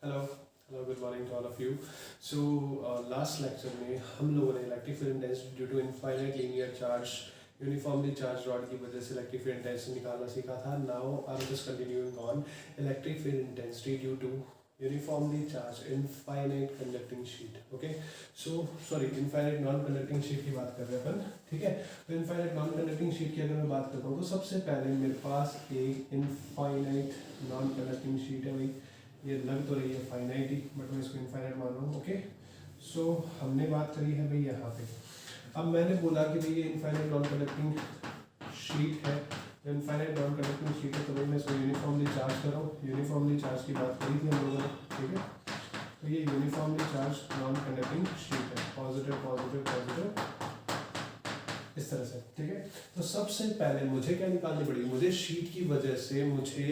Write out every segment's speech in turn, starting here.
Hello hello good morning to all of you. So last lecture में हम लोगों ने electric field intensity due to infinite linear charge uniformly charge rod की वजह से electric field intensity निकालना सीखा था। Now I am just continuing on electric field intensity due to uniformly charge infinite conducting sheet. Okay, so sorry infinite non conducting sheet की बात कर रहे हैं अपन। ठीक है, तो इनफाइनाइट नॉन कंडक्टिंग शीट की अगर मैं बात करता हूँ तो सबसे पहले मेरे पास एक इनफाइनाइट नॉन कंडक्टिंग शीट है। भाई ये लग तो रही है फाइनाइट ही, बट मैं इसको इनफाइनाइट मान रहा हूँ। ओके, सो हमने बात करी है भाई यहाँ पे। अब मैंने बोला कि भाई ये इनफाइनाइट नॉन कंडक्टिंग शीट है, इनफाइनाइट नॉन कंडक्टिंग शीट है, तो भाई मैं इसको यूनिफॉर्मली चार्ज कर रहा हूँ। यूनिफॉर्मली चार्ज की बात करी थी हम लोगों ने। ठीक है, तो ये uniformly charge non conducting sheet है, पॉजिटिव पॉजिटिव पॉजिटिव इस तरह से। ठीक है, तो सबसे पहले मुझे क्या निकालनी पड़ेगी, मुझे शीट की वजह से मुझे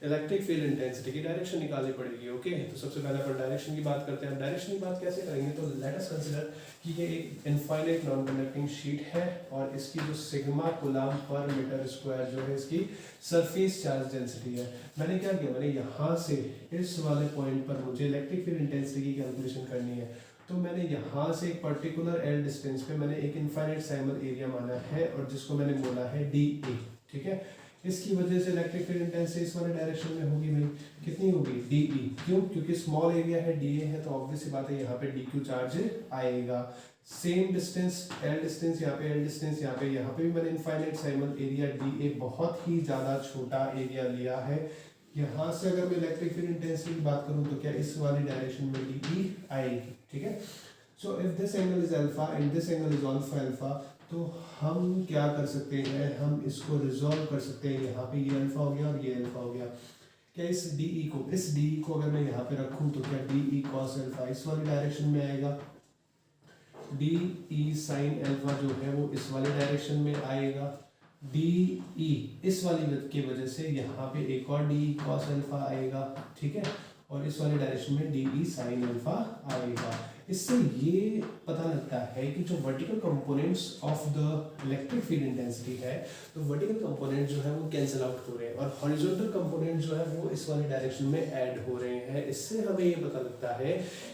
इलेक्ट्रिक फील्ड इंटेंसिटी की डायरेक्शन निकालनी पड़ेगी। ओके, तो सबसे पहले अपन डायरेक्शन की बात करते हैं। डायरेक्शन की बात कैसे करेंगे, तो लेट अस कंसीडर कि ये एक इनफाइनाइट नॉन कंडक्टिंग शीट है और इसकी जो sigma coulomb per metre square जो है इसकी सरफेस चार्ज डेंसिटी है। मैंने क्या किया, मैंने यहाँ से इस वाले पॉइंट पर मुझे इलेक्ट्रिक फील्ड इंटेंसिटी की कैलकुलेशन करनी है, तो मैंने यहाँ से एक पर्टिकुलर एल डिस्टेंस पे मैंने एक इनफाइनाइट साइमल एरिया माना है और जिसको मैंने बोला है डी ए। ठीक है, इसकी वजह से इलेक्ट्रिक फील्ड इंटेंसिटी इस वाले डायरेक्शन में होगी भाई, कितनी होगी डी ई। क्यों, क्योंकि स्मॉल एरिया है डी ए है, तो ऑब्वियस सी बात है यहाँ पे डी क्यू चार्ज आएगा। सेम डिस्टेंस एल डिस्टेंस यहाँ पे, एल डिस्टेंस यहाँ पे भी मैंने इनफाइनाइट साइमल एरिया डी ए बहुत ही ज़्यादा छोटा एरिया लिया है। यहाँ से अगर मैं इलेक्ट्रिक फील्ड इंटेंसिटी की बात करूँ तो क्या इस वाली डायरेक्शन में डी ई आएगी। ठीक है, so if this angle is alpha and this angle is alpha alpha, तो हम क्या कर सकते हैं, हम इसको रिजॉल्व कर सकते हैं। यहाँ पे ये अल्फा हो गया और ये अल्फा हो गया। क्या इस डी ई को अगर मैं यहाँ पे रखूँ तो क्या डी ई कॉस अल्फा इस वाली डायरेक्शन में आएगा, डी ई साइन अल्फा जो है वो इस वाली डायरेक्शन में आएगा, डी ई इस वाली की वजह से यहाँ पे एक और डी ई कॉस अल्फा आएगा। ठीक है, और इस वाले डायरेक्शन में डी ई साइन अल्फा आएगा। इससे ये पता लगता है कि जो vertical components of the electric field intensity है, तो वर्टिकल कंपोनेंट जो है वो कैंसिल आउट हो रहे हैं और हॉरिजॉन्टल कंपोनेंट जो है वो इस वाले डायरेक्शन में ऐड हो रहे हैं। इससे हमें ये पता लगता है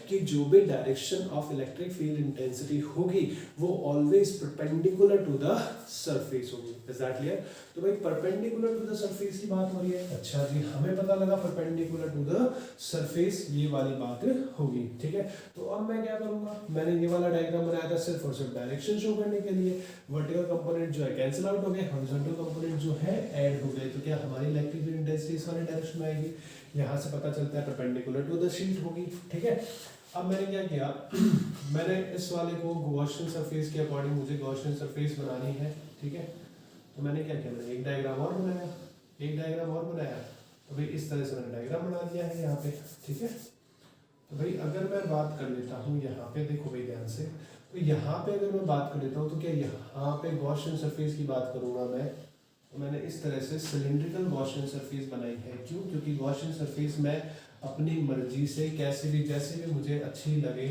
कि जो भी direction of electric field intensity होगी वो always perpendicular to the surface होगी। Is that clear? तो भाई परपेंडिकुलर टू द सरफेस की बात हो रही है। अच्छा जी, हमें पता लगा परपेंडिकुलर टू द सरफेस ये वाली बात होगी। ठीक है, तो अब मैं क्या करूंगा, मैंने ये वाला डायग्राम बनाया था सिर्फ और सिर्फ डायरेक्शन शो करने के लिए। वर्टिकल कंपोनेंट जो है कैंसिल आउट हो गए, हॉरिजॉन्टल कंपोनेंट जो है ऐड हो गए, तो क्या हमारी इलेक्ट्रिक फील्ड इंटेंसिटी इस वाले डायरेक्शन में आएगी। यहाँ से पता चलता है परपेंडिकुलर टू द शीट होगी। ठीक है, अब मैंने क्या किया मैंने इस वाले को गॉसियन सरफेस के अकॉर्डिंग मुझे गॉसियन सरफेस बनानी है। ठीक है, तो मैंने क्या किया, मैंने एक डायग्राम और बनाया, तो भाई इस तरह से मैंने डायग्राम बना दिया है यहाँ पे। ठीक है, तो भाई अगर मैं बात कर लेता हूँ यहाँ पे, देखो भाई ध्यान से, तो यहाँ पे अगर मैं बात कर लेता हूँ तो क्या यहाँ पे गॉसियन सरफेस की बात करूँगा मैं, तो मैंने इस तरह से सिलिंड्रिकल गॉसियन सरफेस बनाई है। क्यों, क्योंकि गॉसियन सरफेस मैं अपनी मर्जी से कैसे भी जैसे भी मुझे अच्छी लगे,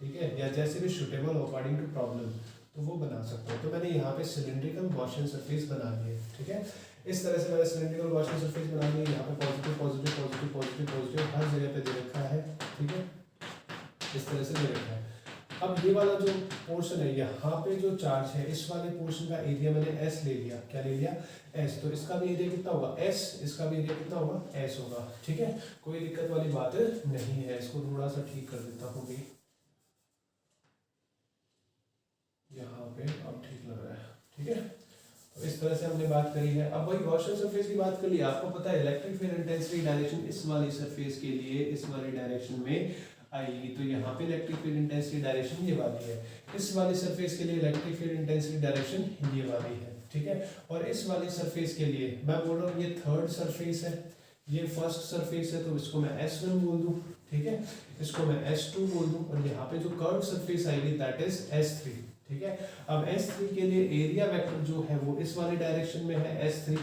ठीक है, या जैसे भी सुटेबल अकॉर्डिंग टू प्रॉब्लम, तो वो बना सकता हूँ। तो मैंने यहाँ पे सिलिंड्रिकल गॉसियन सरफेस बना ली है। ठीक है, इस तरह से मैंने सिलिंड्रिकल गॉसियन सरफेस बना ली है। यहाँ पे positive positive positive positive positive हर जगह पे दे रखा है। ठीक है, इस तरह से दे रखा है। अब ये वाला जो पोर्शन है, यहाँ पे जो चार्ज है, इस वाले पोर्शन का एरिया मैंने एस ले लिया। क्या ले लिया, एस। तो इसका भी एरिया कितना होगा, एस। इसका भी एरिया कितना होगा, एस होगा। ठीक है, कोई दिक्कत वाली बात नहीं है। इसको थोड़ा सा ठीक कर देता हूँ भी, यहाँ पे अब ठीक लग रहा है। ठीक है, तो इस तरह से हमने बात करी है। अब वही गॉसियन सरफेस की बात कर ली। आपको पता है इलेक्ट्रिक फील्ड इंटेंसिटी डायरेक्शन इस वाली सरफेस के लिए इस वाली डायरेक्शन में आएगी, तो यहाँ पे इलेक्ट्रिक फील्ड इंटेंसिटी डायरेक्शन ये वाली है। इस वाली सरफेस के लिए इलेक्ट्रिक फील्ड इंटेंसिटी डायरेक्शन ये वाली है। ठीक है, और इस वाली सरफेस के लिए मैं बोल रहा हूँ ये थर्ड सरफेस है, ये फर्स्ट सरफेस है, तो इसको मैं S1 बोल दूँ। ठीक है, इसको मैं S2 बोल दूँ, और यहाँ पे जो कर्व सरफेस आएगी दैट इज S3। ठीक है, अब S3 के लिए एरिया वेक्टर जो है वो इस वाले डायरेक्शन में है, S3।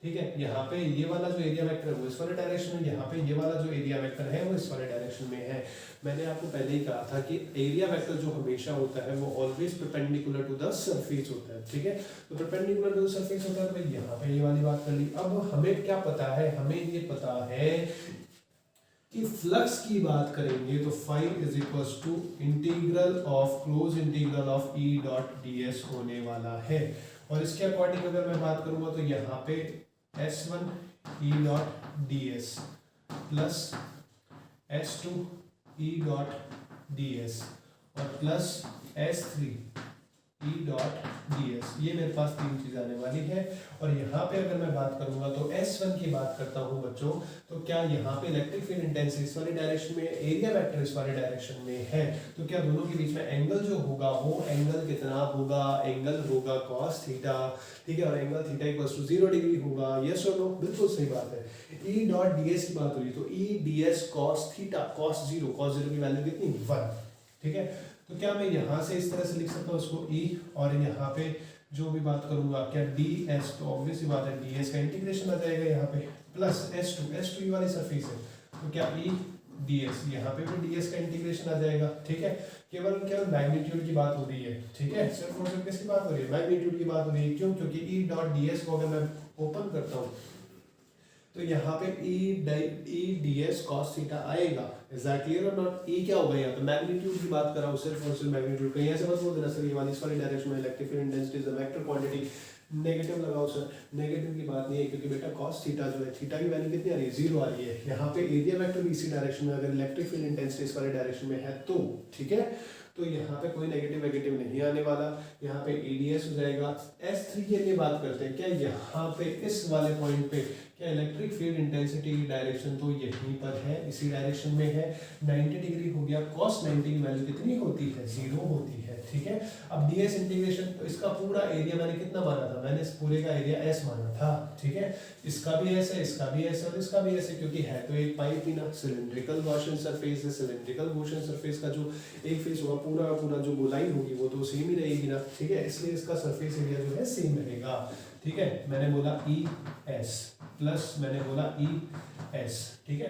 ठीक है, यहाँ पे ये वाला जो एरिया वेक्टर है वो इस वाले डायरेक्शन में, यहाँ पे ये वाला जो एरिया वेक्टर है वो इस वाले डायरेक्शन में है। मैंने आपको पहले ही कहा था कि एरिया वेक्टर जो हमेशा होता है वो always perpendicular to the surface होता है। ठीक है, तो परपेंडिकुलर टू द सरफेस होता है, तो भाई यहाँ पे ये वाली बात कर ली। अब हमें क्या पता है, हमें ये पता है कि फ्लक्स की बात करेंगे तो phi is equals to integral of close integral of E dot d s होने वाला है। और इसके अकॉर्डिंग अगर मैं बात करूंगा तो यहाँ पे s one e dot d s plus s two e dot d s और plus s three e dot d s, ये मेरे पास तीन चीज आने वाली है। और यहाँ पे अगर मैं बात करूंगा तो S1 की बात करता हूँ बच्चों, तो क्या यहाँ पे इलेक्ट्रिक फील्ड इंटेंसिटी इस वाली डायरेक्शन में, एरिया वेक्टर इस वाली डायरेक्शन में है, तो क्या दोनों के बीच में एंगल जो होगा वो एंगल कितना होगा, एंगल होगा cos थीटा, ठीक है, और angle theta equals to 0 degree होगा, यस और नो, बिल्कुल सही बात है। E डॉट डी एस की बात हो रही है तो E D S cos theta, cos 0 की वैल्यू कितनी 1, ठीक है। तो क्या मैं यहाँ से इस तरह से लिख सकता हूँ इसको E, और यहाँ पे जो भी बात करूंगा क्या ds, तो ऑब्वियस सी बात है ds का इंटीग्रेशन आ जाएगा यहाँ पे, प्लस s2 वाली सरफेस है तो क्या E ds, यहाँ पे भी ds का इंटीग्रेशन आ जाएगा, ठीक है। केवल मैग्नीट्यूड की बात हो रही है, ठीक है, सिर्फ और सिर्फ किसकी बात हो रही है, मैग्नीट्यूड की बात हो रही है। क्यों? क्योंकि E डॉट ds को अगर मैं ओपन करता हूँ तो यहाँ पे E ds cos थीटा आएगा, इज दैट क्लियर और नॉट। E क्या होगा यहाँ पे, मैग्नीट्यूड की बात कर रहा हूँ सिर्फ और सिर्फ मैग्नीट्यूड, कहीं ऐसे मत बोल देना सर ये वाली इस वाली डायरेक्शन में electric field intensity is a vector quantity, negative लगाओ सर, नेगेटिव की बात नहीं है क्योंकि बेटा cos थीटा जो है, थीटा की वैल्यू कितनी आ रही है, 0 आ रही है। यहाँ पे एरिया वेक्टर भी इसी डायरेक्शन में, अगर इलेक्ट्रिक फील्ड इंटेंसिटी इस वाले डायरेक्शन में है तो, ठीक है, तो यहाँ पे कोई नेगेटिव नहीं आने वाला, यहाँ पे एडीएस हो जाएगा। S3 के लिए बात करते हैं, क्या यहाँ पे इस वाले पॉइंट पे क्या इलेक्ट्रिक फील्ड इंटेंसिटी की डायरेक्शन तो यहीं पर है, इसी डायरेक्शन में है, 90 डिग्री हो गया, cos 90 की वैल्यू कितनी होती है, 0 होती है, ठीक है। अब ds इंटीग्रेशन, तो इसका पूरा एरिया मैंने कितना माना था, मैंने इस पूरे का एरिया s माना था, ठीक है, इसका भी s है, इसका भी s है और इसका भी s है, क्योंकि है तो एक पाइप ही ना, सिलिंड्रिकल गॉसियन सरफेस है, सिलिंड्रिकल गॉसियन सरफेस का जो एक फेस होगा पूरा का पूरा जो गोलाई होगी वो तो सेम ही रहेगी ना, ठीक है, इसलिए इसका सरफेस एरिया जो है सेम रहेगा, ठीक है। मैंने बोला ई एस प्लस मैंने बोला ई एस, ठीक है,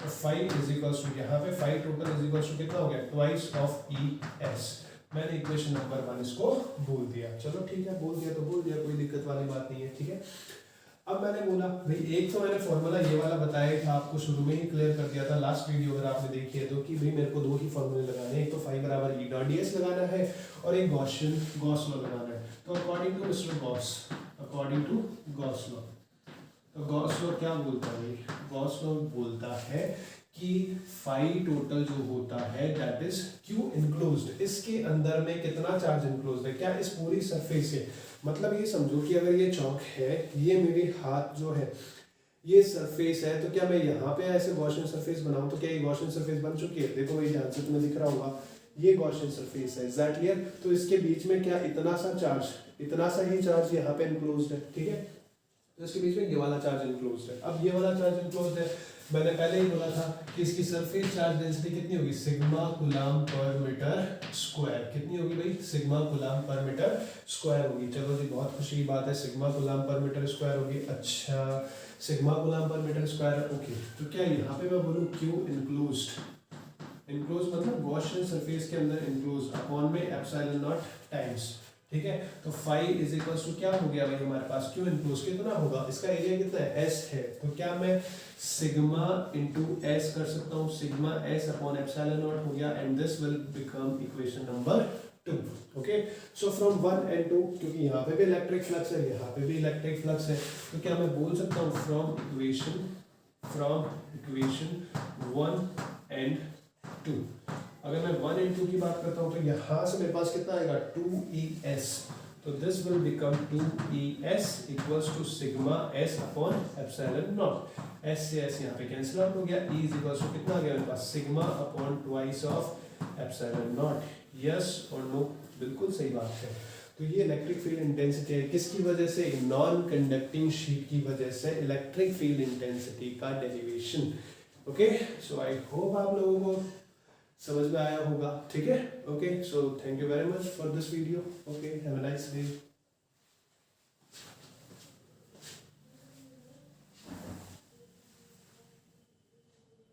तो फाइव इज इक्वल्स टू, यहाँ पे phi total is equals to कितना हो गया, ट्वाइस ऑफ ई एस। मैंने इक्वेशन नंबर 1 इसको बोल दिया, चलो ठीक है, बोल दिया तो बोल दिया, कोई दिक्कत वाली बात नहीं है, ठीक है। अब मैंने बोला भाई, एक तो मैंने फॉर्मूला ये वाला बताया था आपको, शुरू में ही क्लियर कर दिया था लास्ट वीडियो अगर आपने देखी है तो, कि भाई मेरे को दो ही फॉर्मूले लगाने हैं, एक तो फाइव बराबर ई डॉट डी एस लगाना है और एक गॉस लॉ लगाना है। तो according to mister Gauss, according to Gauss law, तो गॉस लॉ क्या बोलता है, गॉस लॉ बोलता है कि फाई टोटल जो होता है दैट इज क्यू इनक्लोज्ड, इसके अंदर में कितना चार्ज इनक्लोज्ड है, क्या इस पूरी सरफेस से, मतलब ये समझो कि अगर ये चौक है, ये मेरे हाथ जो है ये सरफेस है, तो क्या मैं यहाँ पे ऐसे गॉसियन सरफेस बनाऊं, तो क्या ये गॉसियन सरफेस बन चुकी है, देखो मेरी ध्यान से तुम्हें दिख रहा होगा ये गॉसियन सरफेस है, इज दैट क्लियर। तो इसके बीच में क्या इतना सा चार्ज, इतना सा ही चार्ज यहाँ पे इनक्लोज्ड है, ठीक है, तो इसके बीच में ये वाला चार्ज इनक्लोज्ड है। अब ये वाला चार्ज इनक्लोज्ड है, मैंने पहले ही बोला था कि इसकी सरफेस चार्ज डेंसिटी कितनी होगी, sigma coulomb per metre square, कितनी होगी भाई, sigma coulomb per metre square होगी। चलो जी, बहुत खुशी की बात है, sigma coulomb per metre square होगी, अच्छा sigma coulomb per metre square, okay. तो क्या यहाँ पे मैं बोलूँ क्यू इनक्लोज्ड, इनक्लोज मतलब गॉसियन सरफेस के अंदर इनक्लोज अपॉन में एप्सिलॉन नॉट टाइम्स, ठीक है। तो फाइव इज इक्वल्स टू क्या हो गया भाई हमारे पास, क्यू इनक्लोज कितना होगा, इसका एरिया कितना है, एस है, तो क्या मैं सिग्मा इनटू एस कर सकता हूँ, sigma S upon epsilon not हो गया, and this will become equation number 2, okay. So from 1 and 2, क्योंकि यहाँ पे भी इलेक्ट्रिक फ्लक्स है, यहाँ पे भी इलेक्ट्रिक फ्लक्स है, तो क्या मैं बोल सकता हूँ फ्रॉम इक्वेशन 1 and 2, अगर मैं 1 and 2 की बात करता हूँ तो यहाँ से मेरे पास कितना आएगा 2es, तो this will become 2es equals to sigma s upon epsilon naught, s से s यहाँ पे कैंसिल आउट हो गया, e इज इक्वल्स टू कितना आ गया मेरे पास, sigma upon twice of epsilon naught, yes और नो, बिल्कुल सही बात है। तो ये इलेक्ट्रिक फील्ड इंटेंसिटी है, किसकी वजह से, एक नॉन कंडक्टिंग शीट की वजह से इलेक्ट्रिक फील्ड इंटेंसिटी का derivation, okay. So I hope आप लोगों को समझ में आया होगा, ठीक है, okay. So thank you very much for this video, okay, have a nice day.